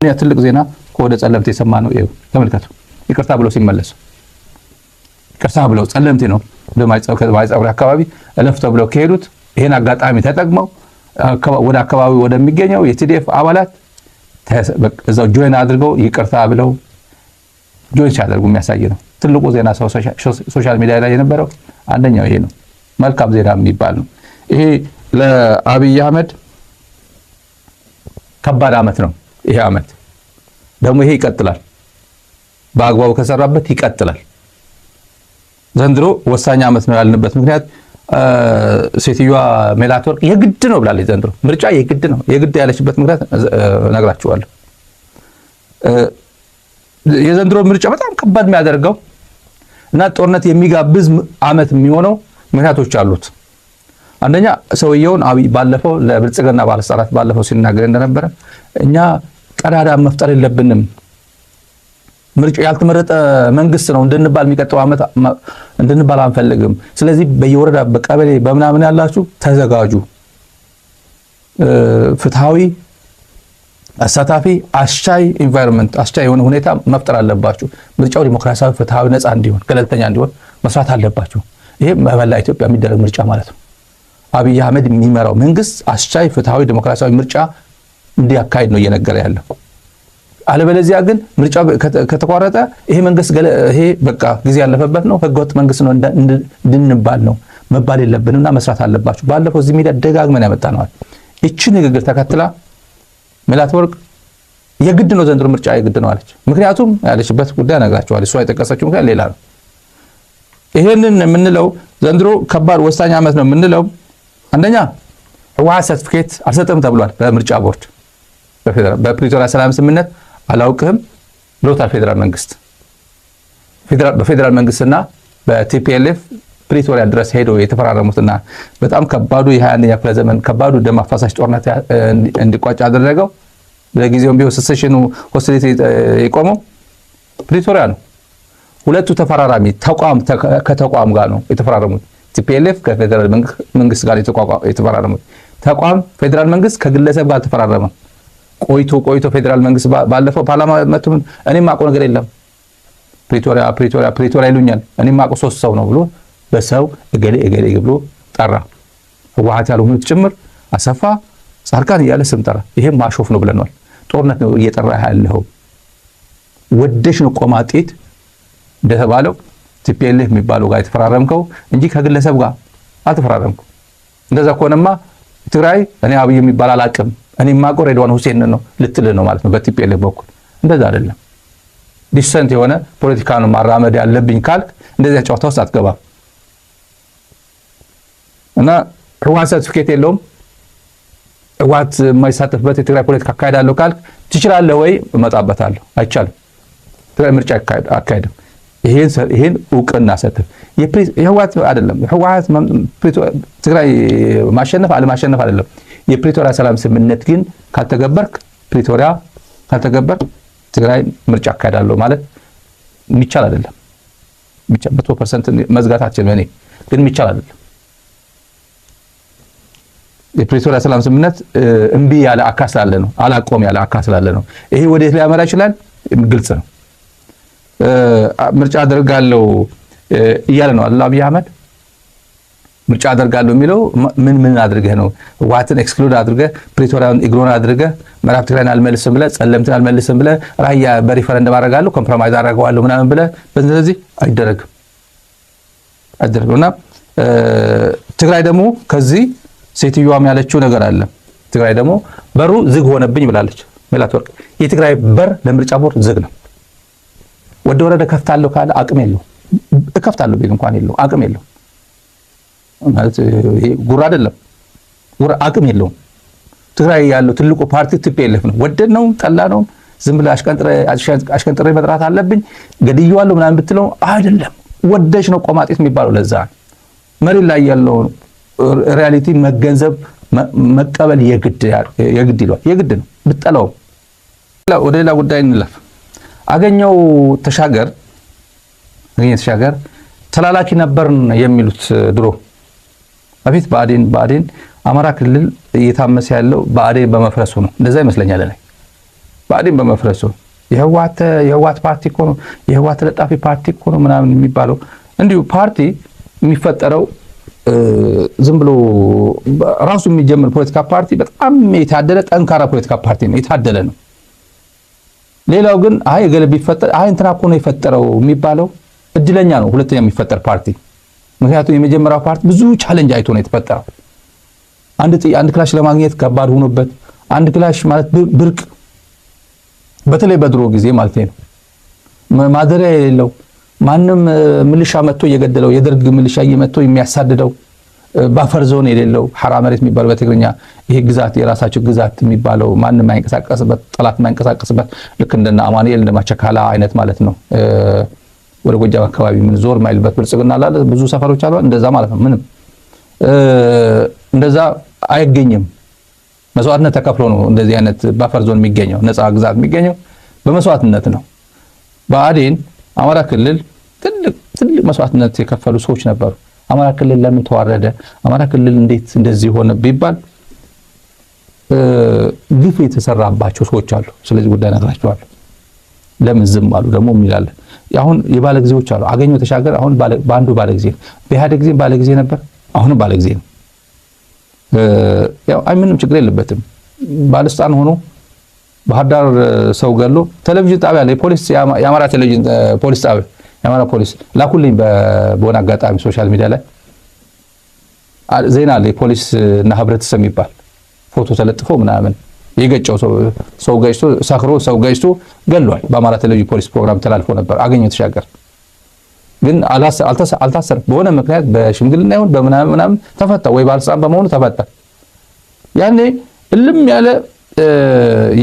ያ ትልቅ ዜና ከወደ ጸለምቴ የሰማነው ይኸው ተመልከቱ። ይቅርታ ብለው ሲመለሱ ይቅርታ ብለው ጸለምቴ ነው በማይጸብሪ አካባቢ እለፍ ተብለው ከሄዱት ይሄን አጋጣሚ ተጠቅመው ወደ አካባቢው ወደሚገኘው የቲዲኤፍ አባላት እዛው ጆይን አድርገው ይቅርታ ብለው ጆይን ሲያደርጉ የሚያሳይ ነው። ትልቁ ዜና ሶሻል ሚዲያ ላይ የነበረው አንደኛው ይሄ ነው። መልካም ዜና የሚባል ነው። ይሄ ለአብይ አህመድ ከባድ አመት ነው። ይሄ አመት ደግሞ ይሄ ይቀጥላል። በአግባቡ ከሰራበት ይቀጥላል። ዘንድሮ ወሳኝ አመት ነው ያልንበት ምክንያት ሴትዮዋ ሜላትወርቅ የግድ ነው ብላለች። ዘንድሮ ምርጫ የግድ ነው። የግድ ያለችበት ምክንያት ነግራችኋለሁ። የዘንድሮ ምርጫ በጣም ከባድ የሚያደርገው እና ጦርነት የሚጋብዝ አመት የሚሆነው ምክንያቶች አሉት። አንደኛ ሰውየውን አብይ ባለፈው ለብልጽግና ባለስልጣናት ባለፈው ሲናገር እንደነበረ እኛ ቀዳዳ መፍጠር የለብንም፣ ምርጫ ያልተመረጠ መንግስት ነው እንድንባል የሚቀጥለው አመት እንድንባል አንፈልግም። ስለዚህ በየወረዳ በቀበሌ በመናምን ያላችሁ ተዘጋጁ፣ ፍትሃዊ፣ አሳታፊ፣ አስቻይ ኢንቫይሮንመንት አስቻይ የሆነ ሁኔታ መፍጠር አለባችሁ። ምርጫው ዲሞክራሲያዊ፣ ፍትሃዊ፣ ነፃ እንዲሆን ገለልተኛ እንዲሆን መስራት አለባችሁ። ይሄ በመላ ኢትዮጵያ የሚደረግ ምርጫ ማለት ነው። አብይ አህመድ የሚመራው መንግስት አስቻይ፣ ፍትሃዊ፣ ዲሞክራሲያዊ ምርጫ እንዲያካሂድ ነው እየነገረ ያለው። አለበለዚያ ግን ምርጫ ከተቋረጠ ይሄ መንግስት ይሄ በቃ ጊዜ ያለፈበት ነው፣ ህገወጥ መንግስት ነው እንድንባል ነው መባል የለብንምና መስራት አለባችሁ። ባለፈው እዚህ ሚዲያ ደጋግመን ያመጣነዋል። እቺ ንግግር ተከትላ ሜላትወርቅ የግድ ነው ዘንድሮ ምርጫ የግድ ነው አለች። ምክንያቱም ያለችበት ጉዳይ ነግራችኋል። እሷ የጠቀሰችው ምክንያት ሌላ ነው። ይሄንን የምንለው ዘንድሮ ከባድ ወሳኝ አመት ነው የምንለው አንደኛ ህወሓት ሰርቲፊኬት አልሰጠም ተብሏል በምርጫ ቦርድ። በፕሪቶሪያ ሰላም ስምምነት አላውቅህም ብሎታል ፌደራል መንግስት። በፌደራል መንግስትና በቲፒኤልኤፍ ፕሪቶሪያ ድረስ ሄደው የተፈራረሙትና በጣም ከባዱ የ21ኛ ክፍለ ዘመን ከባዱ ደም አፋሳሽ ጦርነት እንዲቋጭ አደረገው። ለጊዜውም ቢሆን ሴሴሽኑ ሆስቲሊቲ የቆመው ፕሪቶሪያ ነው። ሁለቱ ተፈራራሚ ተቋም ከተቋም ጋር ነው የተፈራረሙት። ቲፒኤልኤፍ ከፌደራል መንግስት ጋር የተፈራረሙት ተቋም ፌደራል መንግስት ከግለሰብ ጋር ተፈራረመ። ቆይቶ ፌደራል መንግስት ባለፈው ፓርላማ መጥቶ እኔም ማቆ ነገር የለም ፕሪቶሪያ ይሉኛል እኔም ማቆ 3 ሰው ነው ብሎ በሰው እገሌ ብሎ ጠራ። ህወሓት ያልሆኑት ጭምር አሰፋ ጻድቃን እያለ ስም ጠራ። ይሄም ማሾፍ ነው ብለናል። ጦርነት ነው እየጠራ ያለው። ወደሽ ነው ቆማጤት እንደተባለው ቲፒኤልኤፍ የሚባለው ጋር የተፈራረምከው እንጂ ከግለሰብ ጋር አልተፈራረምኩም። እንደዛ ከሆነማ ትግራይ እኔ አብይ የሚባል አላቅም እኔ ማቆ ሬድዋን ሁሴን ነው ልትል ነው ማለት ነው በቲፒኤልኤፍ በኩል። እንደዛ አይደለም። ዲሰንት የሆነ ፖለቲካ ነው ማራመድ ያለብኝ ካልክ እንደዚያ ጨዋታ ውስጥ አትገባም። እና ህወሓት ሰርቲፊኬት የለውም ህወሓት የማይሳተፍበት የትግራይ ፖለቲካ አካሄዳለሁ ካልክ ትችላለህ ወይ? እመጣበታለሁ። አይቻልም። ትግራይ ምርጫ አካሄድም ይሄን እውቅና ሰጥተህ የህወሓት አይደለም ህወሓት ትግራይ ማሸነፍ አለማሸነፍ አይደለም። የፕሪቶሪያ ሰላም ስምምነት ግን ካልተገበርክ ትግራይ ምርጫ አካሄዳለሁ ማለት የሚቻል አይደለም። 100% መዝጋታችን እኔ ግን የሚቻል አይደለም። የፕሪቶሪያ ሰላም ስምምነት እምቢ ያለ አካል ስላለ ነው፣ አላቆም ያለ አካል ስላለ ነው። ይሄ ወዴት ሊያመራ ይችላል? ግልጽ ነው። ምርጫ አደርጋለሁ እያለ ነው አብይ አህመድ። ምርጫ አደርጋለሁ የሚለው ምን አድርገህ ነው? ህወሓትን ኤክስክሉድ አድርገህ ፕሪቶሪያን ኢግኖር አድርገህ ምዕራብ ትግራይን አልመልስም ብለህ ጸለምትን አልመልስም ብለህ ራያ በሪፈረንደም አደርጋለሁ ኮምፕሮማይዝ አደርገዋለሁ ምናምን ብለህ በእንደዚህ አይደረግም። እና ትግራይ ደግሞ ከዚህ ሴትዮዋም ያለችው ነገር አለ። ትግራይ ደግሞ በሩ ዝግ ሆነብኝ ብላለች ሜላትወርቅ። የትግራይ በር ለምርጫ ቦርድ ዝግ ነው። ወደ ወረደ ከፍታለሁ ካለ አቅም የለው። እከፍታለሁ ቢል እንኳን የለው አቅም የለው ማለት ይሄ ጉራ አይደለም። ጉራ አቅም የለው። ትግራይ ያለው ትልቁ ፓርቲ ቲፒኤልኤፍ ነው። ወደድ ነው ጠላ ነው ዝም ብለህ አሽቀንጥሬ መጥራት አለብኝ ገድየዋለሁ ምናምን ብትለው አይደለም። ወደሽ ነው ቆማጤት የሚባለው። ለዛ መሬት ላይ ያለው ሪያሊቲ መገንዘብ መቀበል የግድ ይሏል። የግድ ነው ብትጠላው። ወደ ሌላ ጉዳይ እንለፍ። አገኘው ተሻገር ተላላኪ ነበርን የሚሉት ድሮ በፊት ብአዴን አማራ ክልል እየታመሰ ያለው ብአዴን በመፍረሱ ነው። እንደዛ ይመስለኛል። ብአዴን በመፍረሱ የህወሓት ፓርቲ እኮ ነው የህወሓት ተለጣፊ ፓርቲ እኮ ነው ምናምን የሚባለው እንዲሁ ፓርቲ የሚፈጠረው ዝም ብሎ ራሱ የሚጀምር ፖለቲካ ፓርቲ በጣም የታደለ ጠንካራ ፖለቲካ ፓርቲ ነው፣ የታደለ ነው። ሌላው ግን ገለብ ይፈጠር እንትና እኮ ነው የፈጠረው የሚባለው እድለኛ ነው ሁለተኛ የሚፈጠር ፓርቲ። ምክንያቱም የመጀመሪያው ፓርቲ ብዙ ቻሌንጅ አይቶ ነው የተፈጠረው። አንድ ክላሽ ለማግኘት ከባድ ሆኖበት አንድ ክላሽ ማለት ብርቅ፣ በተለይ በድሮ ጊዜ ማለት ነው ማደሪያ የሌለው ማንም ምልሻ መጥቶ እየገደለው የደርግ ምልሻ እየመጥቶ የሚያሳድደው ባፈር ዞን የሌለው ሐራ መሬት የሚባለው በትግርኛ ይሄ ግዛት የራሳቸው ግዛት የሚባለው ማንም ማይንቀሳቀስበት ጠላት ማይንቀሳቀስበት ልክ እንደና አማኑኤል እንደማቸካላ አይነት ማለት ነው። ወደ ጎጃም አካባቢ ምን ዞር ማይልበት ብልጽግና አለ ብዙ ሰፈሮች አሉ እንደዛ ማለት ነው። ምንም እንደዛ አይገኝም። መስዋዕትነት ተከፍሎ ነው እንደዚህ አይነት ባፈር ዞን የሚገኘው ነፃ ግዛት የሚገኘው በመስዋዕትነት ነው። ብአዴን አማራ ክልል ትልቅ መስዋዕትነት የከፈሉ ሰዎች ነበሩ። አማራ ክልል ለምን ተዋረደ? አማራ ክልል እንዴት እንደዚህ ሆነ ቢባል ግፍ የተሰራባቸው ሰዎች አሉ። ስለዚህ ጉዳይ ነግራቸዋለሁ። ለምን ዝም አሉ ደግሞ የሚላል አሁን የባለ ጊዜዎች አሉ። አገኘሁ ተሻገር አሁን በአንዱ ባለ ጊዜ በኢህአዴግ ጊዜ ባለ ጊዜ ነበር፣ አሁንም ባለ ጊዜ ነው። ያው ምንም ችግር የለበትም። ባለስልጣን ሆኖ ባህር ዳር ሰው ገሎ ቴሌቪዥን ጣቢያ ላይ ፖሊስ የአማራ ቴሌቪዥን ፖሊስ ጣቢያ የአማራ ፖሊስ ላኩልኝ በሆነ አጋጣሚ ሶሻል ሚዲያ ላይ ዜና ላይ ፖሊስ እና ህብረተሰብ የሚባል ፎቶ ተለጥፎ ምናምን የገጨው ሰው ገጭቶ ሳክሮ ሰው ገጭቶ ገሏል። በአማራ ቴሌቪዥን ፖሊስ ፕሮግራም ተላልፎ ነበር። አገኘሁ ተሻገር ግን አልታሰረም። በሆነ ምክንያት በሽምግልና ይሁን በምናምን ተፈታ፣ ወይ ባለስልጣን በመሆኑ ተፈታ። ያኔ እልም ያለ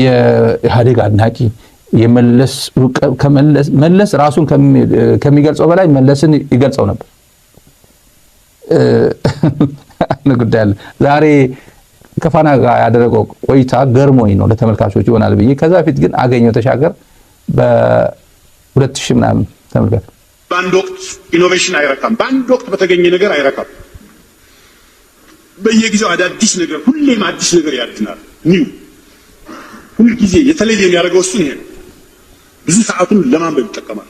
የኢህአዴግ አድናቂ መለስ ራሱን ከሚገልጸው በላይ መለስን ይገልጸው ነበር። ጉዳይ አለ። ዛሬ ከፋና ጋር ያደረገው ቆይታ ገርሞኝ ነው ለተመልካቾች ይሆናል ብዬ። ከዛ በፊት ግን አገኘሁ ተሻገር በ2000 ምናምን ተመልካች በአንድ ወቅት ኢኖቬሽን አይረካም፣ በአንድ ወቅት በተገኘ ነገር አይረካም። በየጊዜው አዳዲስ ነገር፣ ሁሌም አዲስ ነገር ያድናል። ኒው ሁልጊዜ የተለየ የሚያደርገው እሱ ይሄ ነው። ብዙ ሰዓቱን ለማንበብ ይጠቀማል፣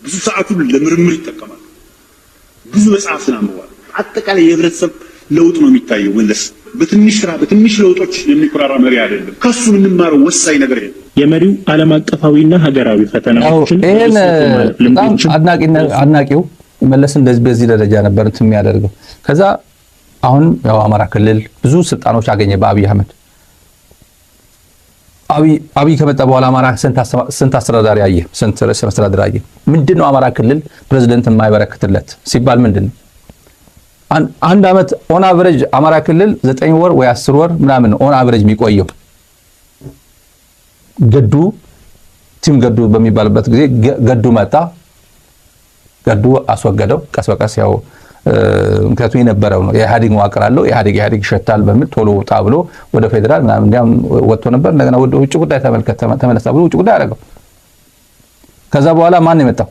ብዙ ሰዓቱን ለምርምር ይጠቀማል፣ ብዙ መጽሐፍትን አንብቧል። አጠቃላይ የህብረተሰብ ለውጥ ነው የሚታየው። መለስ በትንሽ ስራ በትንሽ ለውጦች የሚኮራራ መሪ አይደለም። ከሱ የምንማረው ወሳኝ ነገር ይሄ የመሪው ዓለም አቀፋዊና ሀገራዊ ፈተናዎችን አድናቂው መለስ እንደዚህ በዚህ ደረጃ ነበር የሚያደርገው። ከዛ አሁን ያው አማራ ክልል ብዙ ስልጣኖች አገኘ በአብይ አህመድ። አብይ ከመጣ በኋላ አማራ ስንት አስተዳዳሪ አየ፣ ስንት ርዕሰ መስተዳድር አየ። ምንድነው አማራ ክልል ፕሬዝዳንት የማይበረክትለት ሲባል ምንድነው? አንድ አመት ኦን አቨሬጅ አማራ ክልል 9 ወር ወይ 10 ወር ምናምን ኦን አቨሬጅ የሚቆየው ቲም ገዱ በሚባልበት ጊዜ ገዱ መጣ፣ ገዱ አስወገደው ቀስ በቀስ ያው ምክንያቱም የነበረው ነው የኢህአዴግ መዋቅር አለው ኢህአዴግ ይሸታል በሚል ቶሎ ወጣ ብሎ ወደ ፌደራል ምናምን እንዲያም ወጥቶ ነበር። እንደገና ወደ ውጭ ጉዳይ ተመለሰ ብሎ ውጭ ጉዳይ አደረገው። ከዛ በኋላ ማን የመጣው?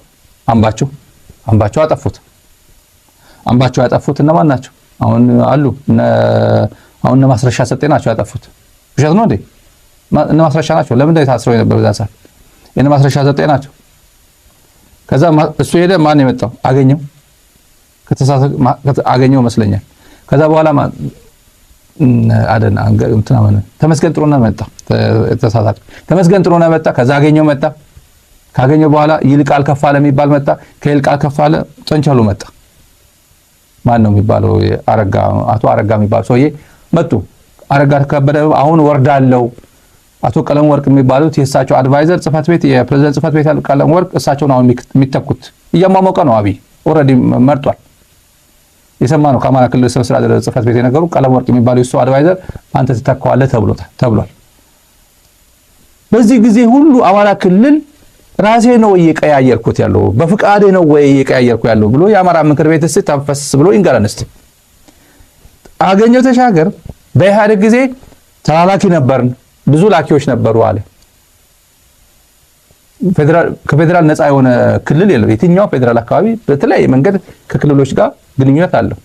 አምባቸው አጠፉት። አምባቸው ያጠፉት እነማን ናቸው? አሁን አሉ አሁን ማስረሻ ሰጤ ናቸው ያጠፉት። ውሸት ነው እንዴ? እነ ማስረሻ ናቸው። ለምን ታስረው የነበረው በዛ ሰዓት እነ ማስረሻ ሰጤ ናቸው። ከዛ እሱ ሄደ። ማን የመጣው? አገኘው መስለኛል። ከዛ በኋላ ተመስገን ጥሩነህ መጣ። ተመስገን ጥሩነህ መጣ። ከዛ አገኘው መጣ። ካገኘው በኋላ ይልቃል ከፋለ የሚባል መጣ። ከይልቃል ከፋለ ጨንቻሉ መጣ። ማን ነው የሚባለው? አቶ አረጋ የሚባል ሰውዬ መጡ። አረጋ ከበደ አሁን ወርዳለው። አቶ ቀለም ወርቅ የሚባሉት የእሳቸው አድቫይዘር ጽፈት ቤት የፕሬዝዳንት ጽፈት ቤት ቀለም ወርቅ እሳቸው ነው የሚተኩት። እያሟሟቀ ነው። አብይ ኦልሬዲ መርጧል። የሰማ ነው ከአማራ ክልል ስራ ጽፈት ቤት የነገሩ ቀለም ወርቅ የሚባለው የሱ አድቫይዘር አንተ ተተካዋለህ ተብሏል። በዚህ ጊዜ ሁሉ አማራ ክልል ራሴ ነው እየቀያየርኩት ያለው በፍቃዴ ነው ወይ እየቀያየርኩ ያለው ብሎ የአማራ ምክር ቤት እስቲ ተንፈስ ብሎ ይንገረንስቲ። አገኘሁ ተሻገር በኢህአዴግ ጊዜ ተላላኪ ነበርን፣ ብዙ ላኪዎች ነበሩ አለ። ከፌደራል ነፃ የሆነ ክልል የለም። የትኛው ፌደራል አካባቢ በተለያየ መንገድ ከክልሎች ጋር ግንኙነት አለው።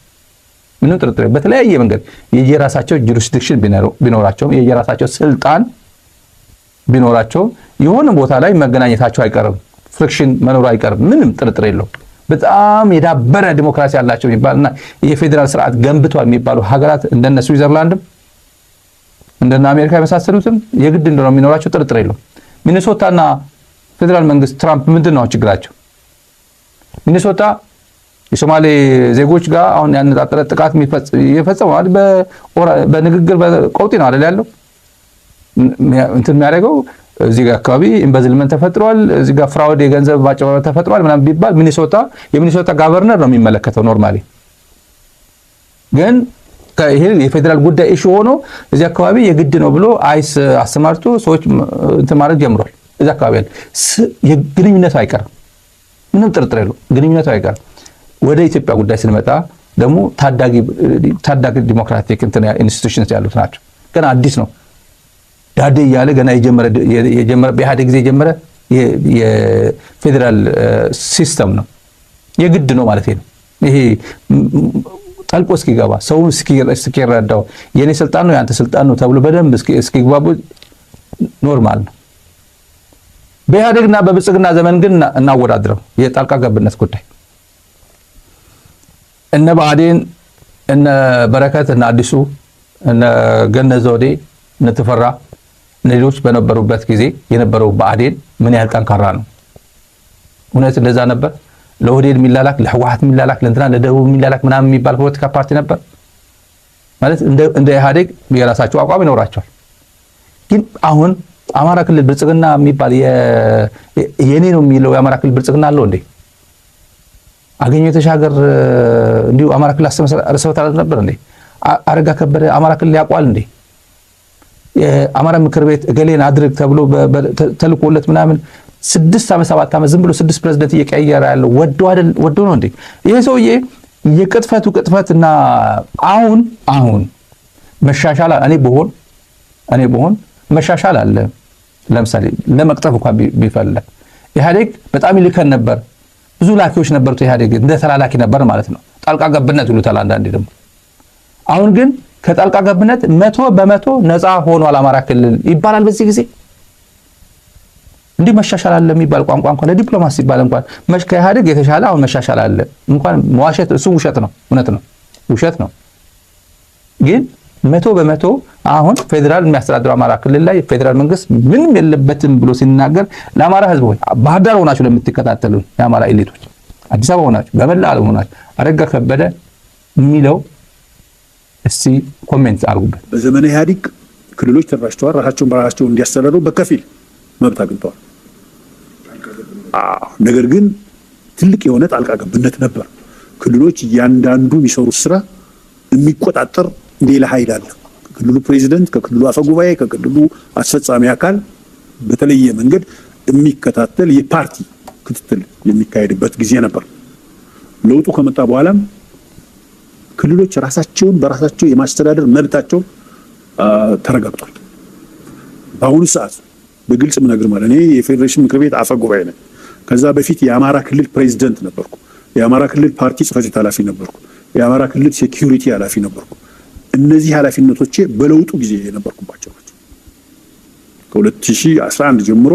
ምንም ጥርጥር በተለያየ መንገድ የየራሳቸው ጁሪስዲክሽን ቢኖራቸውም የየራሳቸው ስልጣን ቢኖራቸው የሆነ ቦታ ላይ መገናኘታቸው አይቀርም፣ ፍሪክሽን መኖሩ አይቀርም። ምንም ጥርጥር የለውም። በጣም የዳበረ ዲሞክራሲ ያላቸው የሚባልና የፌዴራል ስርዓት ገንብቷል የሚባሉ ሀገራት እንደነ ስዊዘርላንድም እንደነ አሜሪካ የመሳሰሉትም የግድ እንደሆነ የሚኖራቸው ጥርጥር የለውም። ሚኒሶታና ፌዴራል መንግስት ትራምፕ ምንድነው ችግራቸው? ሚኒሶታ የሶማሌ ዜጎች ጋር አሁን ያነጣጠረ ጥቃት የፈጸመው አይደል? በንግግር በቀውጢ ነው አይደል ያለው እንትን የሚያደርገው። እዚህ ጋር አካባቢ ኢንቨስትመንት ተፈጥሯል፣ እዚህ ጋር ፍራውድ የገንዘብ ማጭበርበር ተፈጥሯል ምናምን ቢባል የሚኒሶታ ጋቨርነር ነው የሚመለከተው ኖርማሊ። ግን ይሄ የፌዴራል ጉዳይ ኢሹ ሆኖ እዚህ አካባቢ የግድ ነው ብሎ አይስ አሰማርቶ ሰዎች እንትን ማድረግ ጀምሯል። እዚህ አካባቢ ያለ የግንኙነቱ አይቀርም፣ ምንም ጥርጥር የለውም፣ ግንኙነቱ አይቀርም። ወደ ኢትዮጵያ ጉዳይ ስንመጣ ደግሞ ታዳጊ ዲሞክራቲክ ኢንስቲትዩሽንስ ያሉት ናቸው። ገና አዲስ ነው ዳዴ እያለ ገና የጀመረ በኢህአዴግ ጊዜ የጀመረ የፌዴራል ሲስተም ነው። የግድ ነው ማለት ነው። ይሄ ጠልቆ እስኪገባ ሰው እስኪረዳው የኔ ስልጣን ነው ያንተ ስልጣን ነው ተብሎ በደንብ እስኪግባቡ ኖርማል ነው። በኢህአዴግና በብልጽግና ዘመን ግን እናወዳድረው የጣልቃ ገብነት ጉዳይ እነ ብአዴን እነ በረከት እነ አዲሱ እነ ገነት ዘውዴ እነ ተፈራ ሌሎች በነበሩበት ጊዜ የነበረው ብአዴን ምን ያህል ጠንካራ ነው? እውነት እንደዛ ነበር? ለኦህዴድ የሚላላክ ለህወሓት የሚላላክ ለእንትና ለደቡብ የሚላላክ ምናምን የሚባል ፖለቲካ ፓርቲ ነበር ማለት እንደ ኢህአዴግ የራሳቸው አቋም ይኖራቸዋል። ግን አሁን አማራ ክልል ብልጽግና የሚባል የኔ ነው የሚለው የአማራ ክልል ብልጽግና አለው እንዴ? አገኘሁ ተሻገር እንዲሁ አማራ ክልል አስተመሰረተ ነበር እንዴ? አረጋ ከበደ አማራ ክልል ያቋል እንዴ? የአማራ ምክር ቤት እገሌን አድርግ ተብሎ ተልኮለት ምናምን 6 ዓመት 7 ዓመት ዝም ብሎ 6 ፕሬዝዳንት እየቀየረ ያለው ወዶ ነው እንዴ? ይሄ ሰውዬ የቅጥፈቱ ቅጥፈትና አሁን መሻሻል እኔ በሆን መሻሻል አለ። ለምሳሌ ለመቅጠፍ እንኳን ቢፈልግ ኢህአዴግ በጣም ይልከን ነበር። ብዙ ላኪዎች ነበሩት። ኢህአዴግ እንደ ተላላኪ ነበር ማለት ነው። ጣልቃ ገብነት ይሉታል አንዳንዴ ደግሞ። አሁን ግን ከጣልቃ ገብነት 100% ነፃ ሆኗል አማራ ክልል ይባላል። በዚህ ጊዜ እንዲህ መሻሻል አለ የሚባል ቋንቋ እንኳን ለዲፕሎማሲ ሲባል እንኳን ከኢህአዴግ የተሻለ አሁን መሻሻል አለ እንኳን መዋሸት እሱ ውሸት ነው። እውነት ነው፣ ውሸት ነው። ግን 100% አሁን ፌዴራል የሚያስተዳድረው አማራ ክልል ላይ ፌዴራል መንግስት ምንም የለበትም ብሎ ሲናገር ለአማራ ህዝብ ወይ ባህር ዳር ሆናችሁ ለምትከታተሉ የአማራ ኤሊቶች፣ አዲስ አበባ ሆናችሁ በመላ ዓለም ሆናችሁ አረጋ ከበደ የሚለው እስቲ ኮሜንት አድርጉበት። በዘመነ ኢህአዴግ ክልሎች ተደራጅተዋል። ራሳቸውን በራሳቸው እንዲያስተዳድሩ በከፊል መብት አግኝተዋል። ነገር ግን ትልቅ የሆነ ጣልቃ ገብነት ነበር። ክልሎች እያንዳንዱ የሚሰሩት ስራ የሚቆጣጠር ሌላ ኃይል አለ። ከክልሉ ፕሬዚደንት፣ ከክልሉ አፈጉባኤ፣ ከክልሉ አስፈጻሚ አካል በተለየ መንገድ የሚከታተል የፓርቲ ክትትል የሚካሄድበት ጊዜ ነበር። ለውጡ ከመጣ በኋላም ክልሎች ራሳቸውን በራሳቸው የማስተዳደር መብታቸው ተረጋግጧል። በአሁኑ ሰዓት በግልጽ ምነግር ማለት እኔ የፌዴሬሽን ምክር ቤት አፈ ጉባኤ ነኝ። ከዛ በፊት የአማራ ክልል ፕሬዚደንት ነበርኩ። የአማራ ክልል ፓርቲ ጽሕፈት ቤት ኃላፊ ነበርኩ። የአማራ ክልል ሴኩሪቲ ኃላፊ ነበርኩ። እነዚህ ኃላፊነቶቼ በለውጡ ጊዜ የነበርኩባቸው ናቸው። ከ2011 ጀምሮ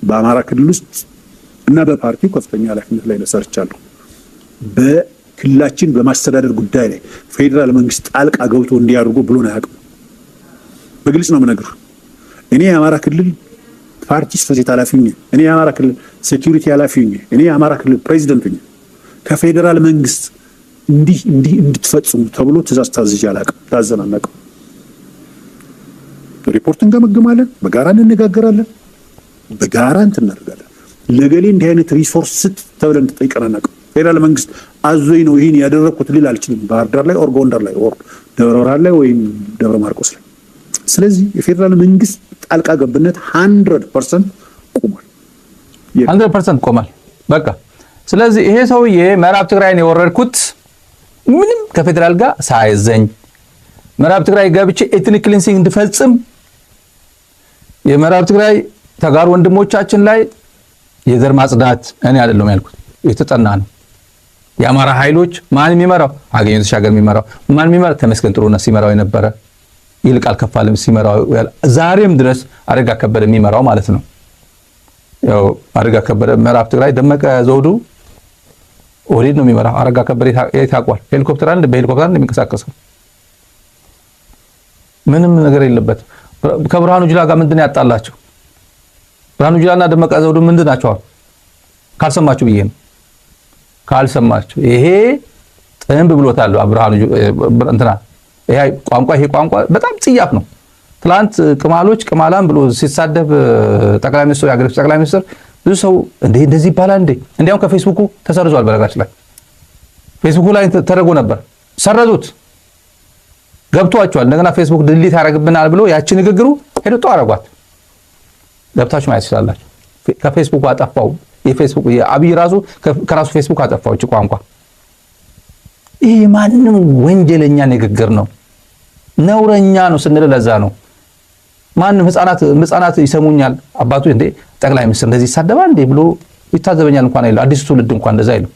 በአማራ ክልል ውስጥ እና በፓርቲው ከፍተኛ ኃላፊነት ላይ ሰርቻለሁ። በክልላችን በማስተዳደር ጉዳይ ላይ ፌዴራል መንግስት ጣልቃ ገብቶ እንዲያደርጉ ብሎን አያውቅም። በግልጽ ነው የምነግርህ። እኔ የአማራ ክልል ፓርቲ ጽሕፈት ቤት ኃላፊ ነኝ። እኔ የአማራ ክልል ሴኩሪቲ ኃላፊ ነኝ። እኔ የአማራ ክልል ፕሬዚደንት ነኝ። ከፌዴራል መንግስት እንዲህ እንድትፈጽሙ ተብሎ ትእዛዝ ታዝዤ አላውቅም። ታዘን አናውቅም። ሪፖርት እንገመግማለን፣ በጋራ እንነጋገራለን፣ በጋራ እናደርጋለን። ለገሌ እንዲህ አይነት ሪሶርስ ስጥ ተብለን ተጠይቀን አናውቅም። ፌዴራል መንግስት አዞኝ ነው ይሄን ያደረኩት ልል አልችልም። ባህር ዳር ላይ ኦር ጎንደር ላይ ኦር ደብረ ብርሃን ላይ ወይም ደብረ ማርቆስ ላይ። ስለዚህ የፌዴራል መንግስት ጣልቃ ገብነት 100% ቆሟል። 100% ቆሟል። በቃ ስለዚህ ይሄ ሰውዬ ምዕራብ ትግራይን የወረድኩት ምንም ከፌዴራል ጋር ሳይዘኝ ምዕራብ ትግራይ ገብቼ ኤትኒክ ክሊንሲንግ እንድፈጽም የምዕራብ ትግራይ ተጋሩ ወንድሞቻችን ላይ የዘር ማጽዳት እኔ አይደለም ያልኩት፣ የተጠና ነው። የአማራ ኃይሎች ማን የሚመራው? አገኘሁ ተሻገር የሚመራው ማን የሚመራው? ተመስገን ጥሩነህ ሲመራው የነበረ ይልቃል ከፋለም ሲመራው ዛሬም ድረስ አረጋ ከበደ የሚመራው ማለት ነው። ያው አረጋ ከበደ ምዕራብ ትግራይ ደመቀ ዘውዱ ኦህዴድ ነው የሚመራው። አረጋ ከበደ የታቋል ሄሊኮፕተር አንድ በሄሊኮፕተር እንደሚንቀሳቀሰው ምንም ነገር የለበት። ከብርሃኑ ጁላ ጋር ምንድነው ያጣላቸው? ብርሃኑ ጁላና ደመቀ ዘውዱ ምንድን ናቸው? ካልሰማችሁ ብዬ ነው። ካልሰማችሁ ይሄ ጥንብ ብሎታል ብርሃኑ እንትና ይሄ ቋንቋ በጣም ጽያፍ ነው። ትላንት ቅማሎች ቅማላም ብሎ ሲሳደብ ጠቅላይ ሚኒስትሩ ያገረች ጠቅላይ ሚኒስትር ብዙ ሰው እንደዚህ ይባላል እንዴ? እንዲያውም ከፌስቡኩ ተሰርዟል። በረጋች ላይ ፌስቡኩ ላይ ተደርጎ ነበር፣ ሰረዙት። ገብቷቸዋል። እንደገና ፌስቡክ ድሊት ያደርግብናል ብሎ ያቺ ንግግሩ ሄዶ አረጓት። ገብታችሁ ማየት ትችላላችሁ። ከፌስቡክ አጠፋው። የፌስቡክ የአብይ ራሱ ከራሱ ፌስቡክ አጠፋው። እቺ ቋንቋ ይሄ ማንንም ወንጀለኛ ንግግር ነው፣ ነውረኛ ነው ስንል ለዛ ነው። ማንም ህፃናት ይሰሙኛል። አባቱ እንዴ ጠቅላይ ሚኒስትር እንደዚህ ይሳደባል እንዴ ብሎ ይታዘበኛል እንኳን አይደል። አዲሱ ትውልድ እንኳን እንደዛ አይደለም።